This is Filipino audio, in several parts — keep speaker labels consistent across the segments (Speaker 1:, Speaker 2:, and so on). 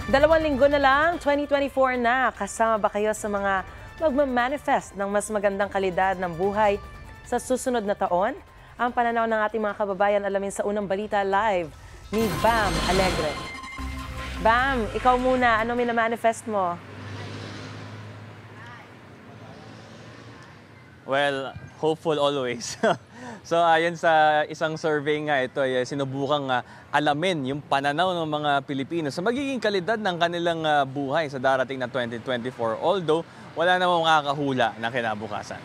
Speaker 1: 2 linggo na lang, 2024 na. Kasama ba kayo sa mga magmamanifest ng mas magandang kalidad ng buhay sa susunod na taon? Ang pananaw ng ating mga kababayan alamin sa unang balita live ni Bam Alegre. Bam, ikaw muna. Ano minamanifest mo?
Speaker 2: Well, hopeful always. So ayon sa isang survey nga ito, sinubukang alamin yung pananaw ng mga Pilipino sa magiging kalidad ng kanilang buhay sa darating na 2024. Although wala namang makakahula na kinabukasan.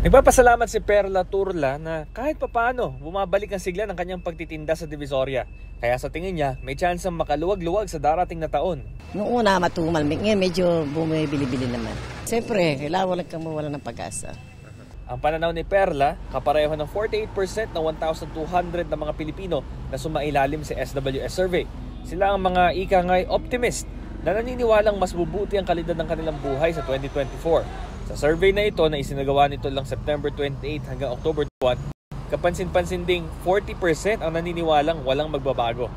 Speaker 2: Nagpapasalamat si Perla Turla na kahit papaano bumabalik ang sigla ng kanyang pagtitinda sa Divisoria. Kaya sa tingin niya, may tsansang makaluwag-luwag sa darating na taon.
Speaker 3: Noong una matumal, ngayon medyo bumibili-bili naman. Siyempre, kailangan lang kang mawala ng pag-asa.
Speaker 2: Ang pananaw ni Perla, kapareho ng 48% ng 1,200 na mga Pilipino na sumailalim sa SWS survey. Sila ang mga ikangay optimist na naniniwalang mas bubuti ang kalidad ng kanilang buhay sa 2024. Sa survey na ito na isinagawa nito lang September 28 hanggang October 1, kapansin-pansin ding 40% ang naniniwalang walang magbabago.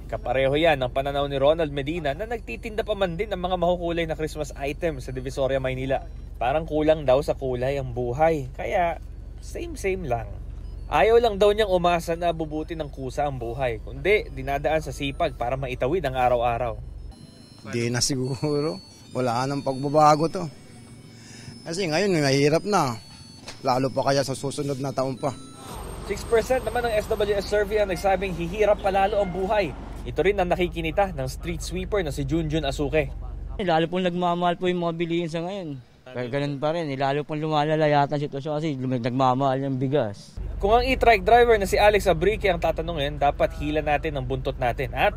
Speaker 2: Kapareho yan ang pananaw ni Ronald Medina na nagtitinda pa man din ng mga makukulay na Christmas items sa Divisoria, Maynila. Parang kulang daw sa kulay ang buhay, kaya same-same lang. Ayaw lang daw niyang umasa na bubuti ng kusa ang buhay, kundi dinadaan sa sipag para maitawid ang araw-araw.
Speaker 4: Di na siguro. Wala nang pagbabago to. Kasi ngayon mahirap na. Lalo pa kaya sa susunod na taon pa.
Speaker 2: 6% naman ng SWS survey ang nagsabing hihirap palalo ang buhay. Ito rin ang nakikinita ng street sweeper na si Junjun Asuke.
Speaker 5: Lalo pong nagmamahal po yung mga bilihin sa ngayon. Pero ganun pa rin, lalo pong lumalala yata ang sitwasyon kasi nagmamahal yung bigas.
Speaker 2: Kung ang e-trike driver na si Alex Abrique ang tatanungin, dapat hila natin ang buntot natin at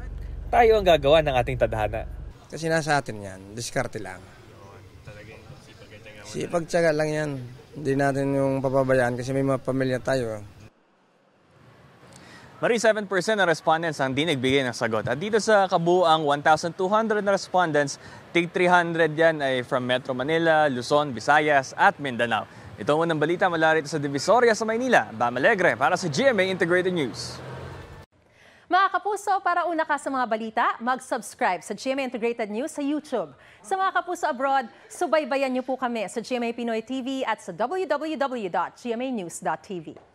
Speaker 2: tayo ang gagawa ng ating tadhana.
Speaker 6: Kasi nasa atin yan, diskarte lang. Sipag-tiyaga lang yan. Hindi natin yung papabayaan kasi may mga pamilya tayo.
Speaker 2: Mari 7% ng respondents ang di nagbigay ng sagot. At dito sa kabuuang 1,200 na respondents, tig 300 yan ay from Metro Manila, Luzon, Visayas at Mindanao. Ito ang unang balita mula rito sa Divisoria sa Maynila. Bam Alegre para sa GMA Integrated News.
Speaker 1: Mga kapuso, para una ka sa mga balita, mag-subscribe sa GMA Integrated News sa YouTube. Sa mga kapuso abroad, subaybayan niyo po kami sa GMA Pinoy TV at sa www.gmanews.tv.